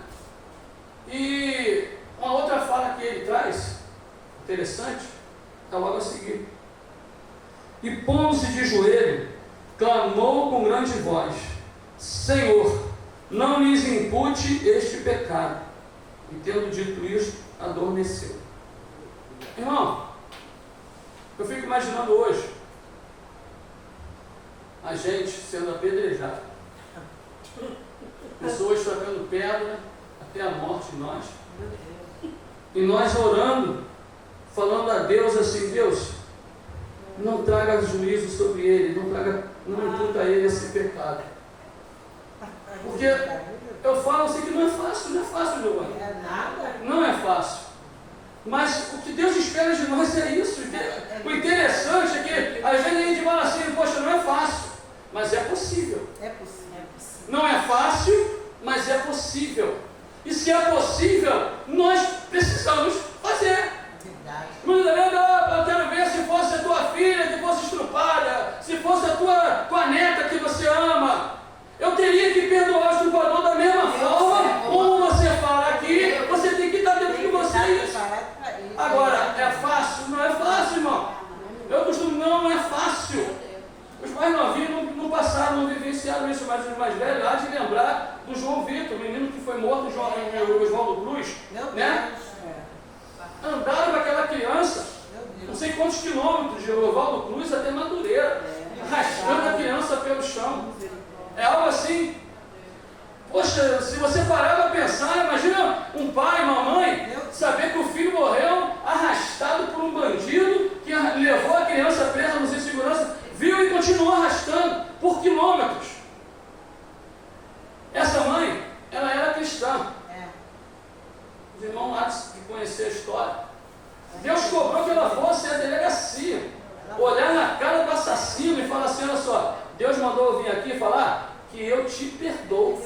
E uma outra fala que ele traz, interessante, está logo a seguir. E pondo-se de joelho, clamou com grande voz: Senhor, não lhes impute este pecado. E tendo dito isso, adormeceu. Irmão, eu fico imaginando hoje a gente sendo apedrejado, pessoas tacando pedra até a morte de nós, e nós orando, falando a Deus assim: Deus, não traga juízo sobre ele, não imputa a ele esse pecado. Porque eu falo assim que não é fácil, Giovanni. Não é fácil. Mas o que Deus espera de nós é isso. O interessante é que às vezes a gente fala assim: poxa, não é fácil, mas é possível. Não é fácil, mas é possível. E se é possível, nós precisamos fazer. Eu quero ver se fosse a tua filha que fosse estrupada, se fosse a tua neta que você ama. Eu teria que perdoar o estuprador da mesma forma. Como você fala aqui, você tem que estar dentro de você isso. Agora, é fácil? Não é fácil, irmão. Eu costumo, não é fácil. Os mais novinhos não passaram, não vivenciaram isso, mas os mais velhos há de lembrar do João Vitor, o menino que foi morto, o Oswaldo Cruz, né? Andaram com aquela criança, não sei quantos quilômetros, de Oswaldo Cruz até Madureira, arrastando a criança pelo chão. É algo assim. Poxa, se você parar para pensar, imagina um pai, uma mãe, saber que o filho morreu arrastado por um bandido que levou a criança presa nos insegurança, viu e continuou arrastando por quilômetros. Essa mãe, ela era cristã. Os irmãos lá de conhecer a história. Deus cobrou que ela fosse à delegacia, olhar na cara do assassino e falar assim: olha só, Deus mandou eu vir aqui falar que eu te perdoo,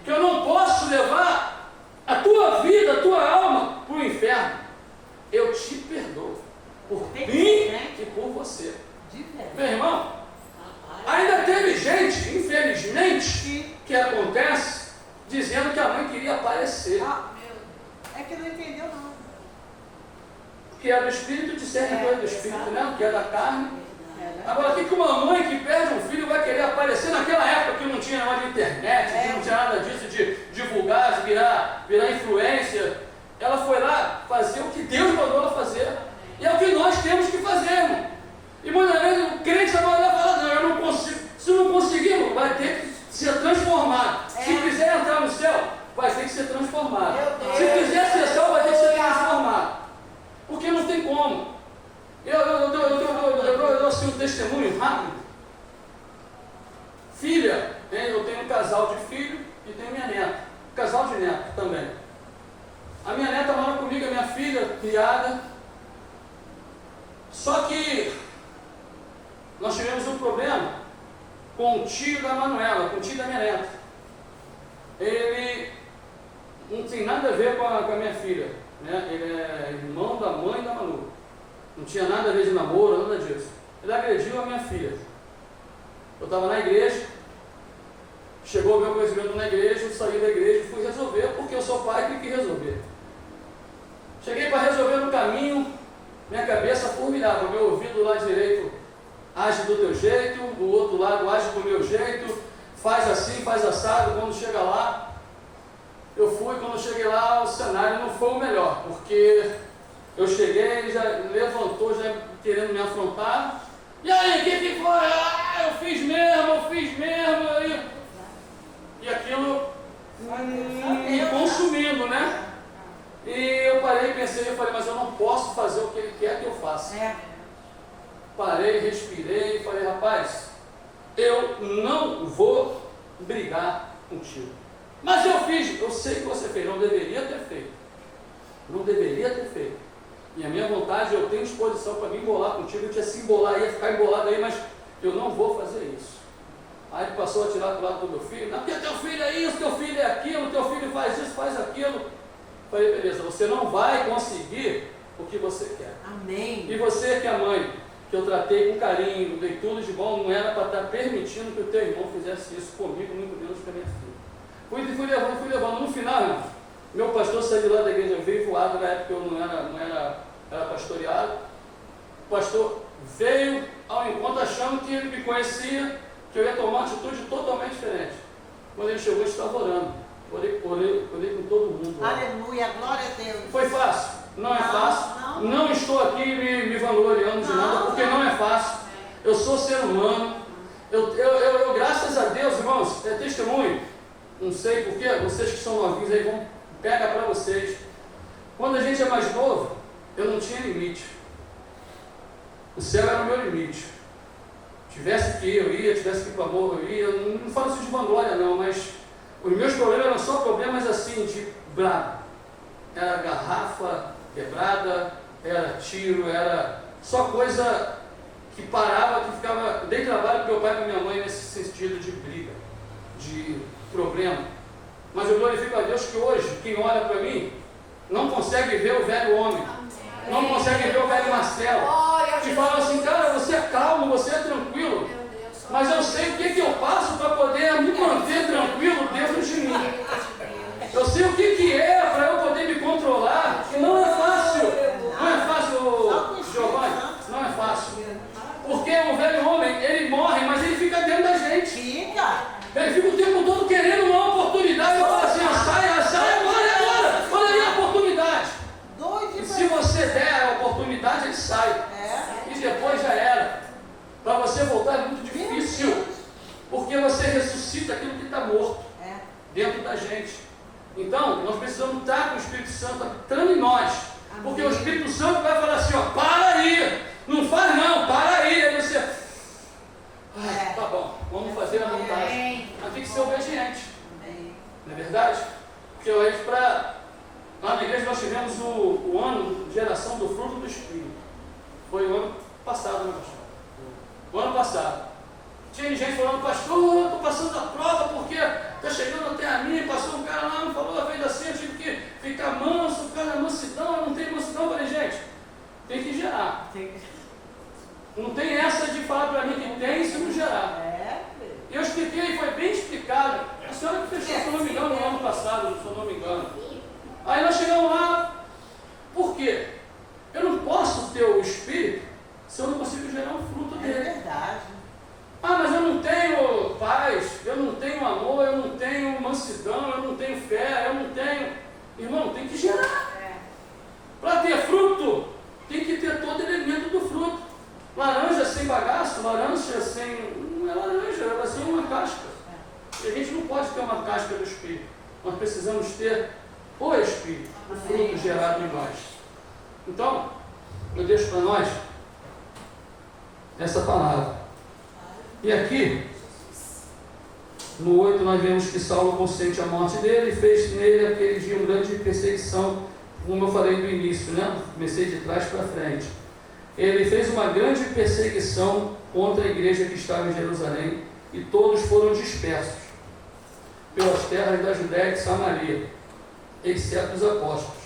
que eu não posso levar a tua vida, a tua alma para o inferno. Eu te perdoo por mim e por você. Meu irmão, ainda teve gente, infelizmente, que acontece, dizendo que a mãe queria aparecer. É que não entendeu não. Que é do espírito, discerne coisa do espírito, né? Que é da carne. Agora, o que uma mãe que perde um filho vai querer aparecer naquela época que não tinha nada de internet, que não tinha nada disso, de divulgar, de virar influência? Ela foi lá fazer o que Deus mandou ela fazer. E é o que nós temos que fazer, irmão. E muitas vezes o crente vai olhar e falar: não, eu não consigo. Se não conseguir, vai ter que ser transformado. Se quiser entrar no céu, vai ter que ser transformado. Se quiser ser salvo, vai ter que ser transformado. Porque não tem como. Eu dou assim um testemunho rápido. Filha, eu tenho um casal de filho e tenho minha neta. Casal de neto também. A minha neta mora comigo, a minha filha, criada. Só que nós tivemos um problema com o tio da Manuela, com o tio da minha neta. Ele não tem nada a ver com a minha filha, né? Ele é irmão da mãe da Manu. Não tinha nada a ver de namoro, nada disso. Ele agrediu a minha filha. Eu estava na igreja, chegou o meu conhecimento na igreja, eu saí da igreja e fui resolver, porque eu sou pai e tenho que resolver. Cheguei para resolver no caminho, minha cabeça formidável, meu ouvido lá direito age do teu jeito, o outro lado age do meu jeito, faz assim, faz assado. Quando chega lá, quando cheguei lá, o cenário não foi o melhor, porque eu cheguei, ele já levantou, já querendo me afrontar. E aí, o que foi? Ah, eu fiz mesmo. E aquilo me consumindo, né? E eu parei, pensei, eu falei, mas eu não posso fazer o que ele quer que eu faça. Parei, respirei e falei, rapaz, eu não vou brigar contigo. Mas eu fiz, eu sei que você fez, não deveria ter feito. E a minha vontade, eu tenho disposição para me embolar contigo, eu tinha se embolar, ia ficar embolado aí, mas eu não vou fazer isso. Aí ele passou a tirar do lado do meu filho, não, porque teu filho é isso, teu filho é aquilo, teu filho faz isso, faz aquilo. Falei, beleza, você não vai conseguir o que você quer. Amém. E você que é a mãe, que eu tratei com carinho, dei tudo de bom, não era para estar permitindo que o teu irmão fizesse isso comigo, muito menos com a minha filha. Fui levando. No final, irmão, meu pastor saiu lá da igreja, veio voado, na época eu não era pastoreado. O pastor veio ao encontro achando que ele me conhecia, que eu ia tomar uma atitude totalmente diferente. Quando ele chegou, eu estava orando. Orei com todo mundo. Aleluia, glória a Deus. Foi fácil? Não é fácil. Não estou aqui me vangloriando de nada, porque não é fácil. Eu sou ser humano. Eu, graças a Deus, irmãos, é testemunho. Não sei porquê, vocês que são novinhos aí pega para vocês. Quando a gente é mais novo, eu não tinha limite. O céu era o meu limite. Tivesse que ir, eu ia, tivesse que ir para amor, eu ia. Eu não falo isso de vanglória não, mas os meus problemas eram só problemas assim, de brabo. Era garrafa quebrada, era tiro, era só coisa que parava, que ficava. Dei trabalho para meu pai e para minha mãe nesse sentido de briga, de problema. Mas eu glorifico a Deus que hoje, quem olha para mim, não consegue ver o velho homem, não consegue ver o velho Marcelo, que fala assim, cara, você é calmo, você é tranquilo, mas eu sei o que eu passo para poder me manter tranquilo dentro de mim. Eu sei o que é para eu poder me controlar, e não é fácil. Não é fácil, Giovanni, não é fácil. Porque o velho homem, ele morre, mas ele fica dentro da gente. Ele fica o tempo todo querendo uma oportunidade, e fala assim, sai agora, olha aí a oportunidade. E se você der a oportunidade, ele sai. E depois já era. Para você voltar é muito difícil, porque você ressuscita aquilo que está morto dentro da gente. Então, nós precisamos estar com o Espírito Santo habitando em nós, porque o Espírito Santo vai falar assim, ó, para aí, não faz não, para aí. Aí você, tá bom, vamos fazer a vontade. Mas tem que ser obediente, não é verdade? Porque lá na igreja nós tivemos o ano de geração do fruto do Espírito. Foi o ano passado, né, pastor? O ano passado. Tinha gente falando, pastor, eu estou passando a prova porque está chegando até a mim, passou um cara lá, me falou, fez assim, eu tive que ficar manso, ficar na mansidão, eu não tenho mansidão. Eu falei, gente, tem que gerar. Não tem essa de falar para mim que tem se não gerar. Eu expliquei, foi bem explicado. A senhora que fechou, se eu não me engano, no ano passado, se eu não me engano. Aí nós chegamos lá, por quê? Eu não posso ter o Espírito se eu não consigo gerar um fruto dele. É verdade. Ah, mas eu não tenho paz, eu não tenho amor, eu não tenho mansidão, eu não tenho fé, eu não tenho... Irmão, tem que gerar. Para ter fruto, tem que ter todo elemento do fruto. Laranja sem bagaço, laranja sem... Não é laranja, ela vai ser uma casca. E a gente não pode ter uma casca do Espírito. Nós precisamos ter o Espírito, o fruto gerado em nós. Então, eu deixo para nós essa palavra. E aqui, no 8, nós vemos que Saulo consente a morte dele e fez nele aquele dia uma grande perseguição, como eu falei no início, né? Comecei de trás para frente. Ele fez uma grande perseguição contra a igreja que estava em Jerusalém e todos foram dispersos pelas terras da Judéia e de Samaria, exceto os apóstolos.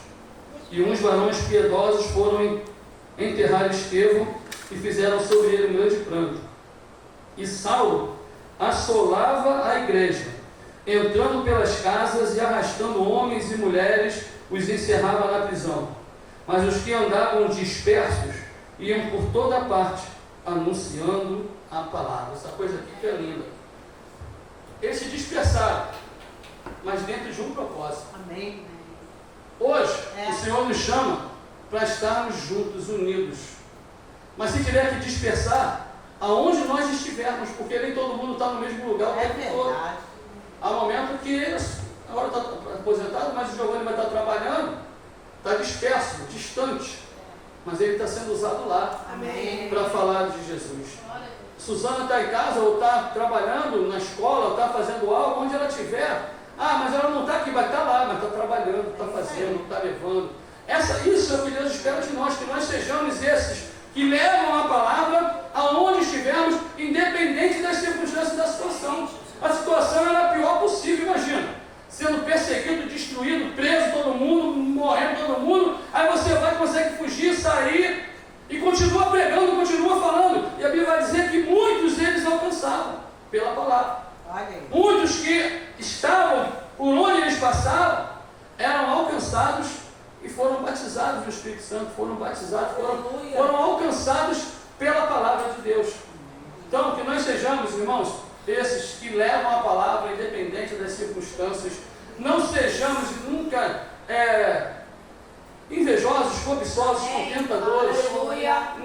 E uns varões piedosos foram enterrar Estevão e fizeram sobre ele um grande pranto. E Saulo assolava a igreja, entrando pelas casas e arrastando homens e mulheres, os encerrava na prisão. Mas os que andavam dispersos iam por toda parte, anunciando a palavra. Essa coisa aqui que é linda. Eles se dispersaram, mas dentro de um propósito. Amém. Hoje, o Senhor nos chama para estarmos juntos, unidos. Mas se tiver que dispersar, aonde nós estivermos, porque nem todo mundo está no mesmo lugar o É tempo todo. verdade. Há um momento que agora está aposentado, mas o Giovanni vai estar trabalhando, está disperso, distante, mas ele está sendo usado lá Amém. para falar de Jesus. Suzana está em casa, ou está trabalhando na escola, ou está fazendo algo, onde ela estiver. Ah, mas ela não está aqui, vai estar lá, mas está trabalhando, está fazendo, está levando. Isso é o que Deus espera de nós, que nós sejamos esses que levam a palavra aonde estivermos, independente das circunstâncias da situação. A situação era a pior possível, imagina. Sendo perseguido, destruído, preso todo mundo, morrendo todo mundo, aí você vai, consegue fugir, sair e continua pregando, continua falando. E a Bíblia vai dizer que muitos eles alcançavam pela palavra. Olha aí. Muitos que estavam por onde eles passavam eram alcançados e foram batizados no Espírito Santo, foram batizados, foram alcançados pela palavra de Deus. Então, que nós sejamos, irmãos, esses que levam a palavra independente das circunstâncias. Não sejamos nunca invejosos, cobiçosos, contentadores.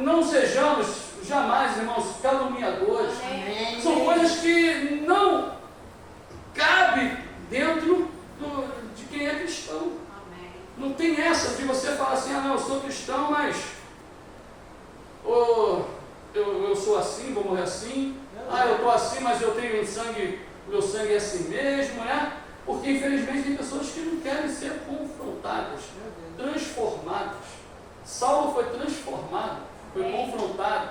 Não sejamos jamais, irmãos, caluniadores. Amém. São coisas que não cabem dentro de quem é cristão. Não tem essa de você falar assim, ah não, eu sou cristão, mas eu sou assim, vou morrer assim. Ah, eu estou assim, mas eu tenho sangue, meu sangue é assim mesmo, né? Porque infelizmente tem pessoas que não querem ser confrontadas, transformadas. Saulo foi transformado, foi confrontado,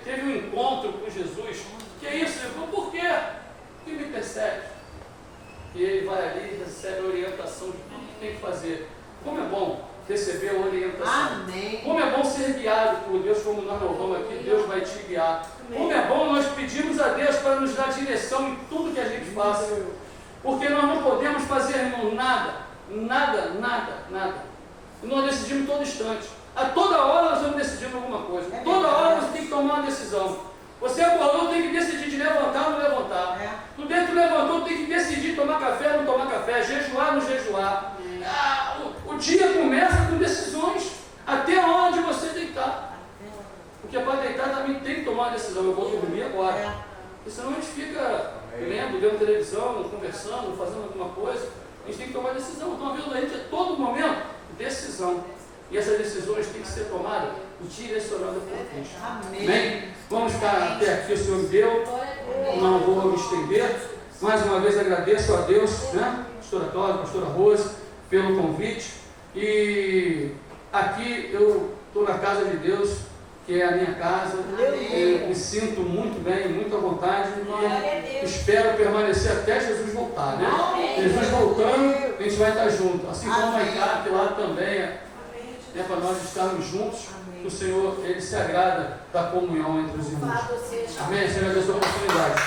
teve um encontro com Jesus. Que é isso? Ele falou, por quê? Por que me persegue? E ele vai ali e recebe a orientação de tudo que tem que fazer. Como é bom receber a orientação. Amém. Como é bom ser guiado por Deus, como nós louvamos aqui, Deus vai te guiar. Como é bom nós pedirmos a Deus para nos dar direção em tudo que a gente faça. Porque nós não podemos fazer, irmão, nada. Nós decidimos todo instante. A toda hora nós estamos decidindo alguma coisa. Toda hora você tem que tomar uma decisão. Você acordou, tem que decidir de levantar ou não levantar. Tu dentro levantou, tem que decidir tomar café ou não tomar café, jejuar ou não jejuar. O dia começa com decisões. Até onde você deitar. Porque para deitar também tem que tomar uma decisão. Eu vou dormir agora. Porque senão a gente fica lendo, vendo televisão, conversando, fazendo alguma coisa. A gente tem que tomar decisão. Então a vida da gente é todo momento decisão. E essas decisões têm que ser tomadas e direcionadas por Cristo. Amém? Vamos ficar até aqui, o Senhor me deu. Não vou me estender. Mais uma vez agradeço a Deus, né? Pastora Cláudia, pastora Rose, pelo convite. E aqui eu estou na casa de Deus, que é a minha casa. Eu me sinto muito bem, muito à vontade. E espero permanecer até Jesus voltar, né? Jesus voltando, a gente vai estar junto. Assim como a ICAP lá também para nós estarmos juntos. Que o Senhor, Ele se agrada da comunhão entre os irmãos. Amém? Senhor, abençoe a oportunidade.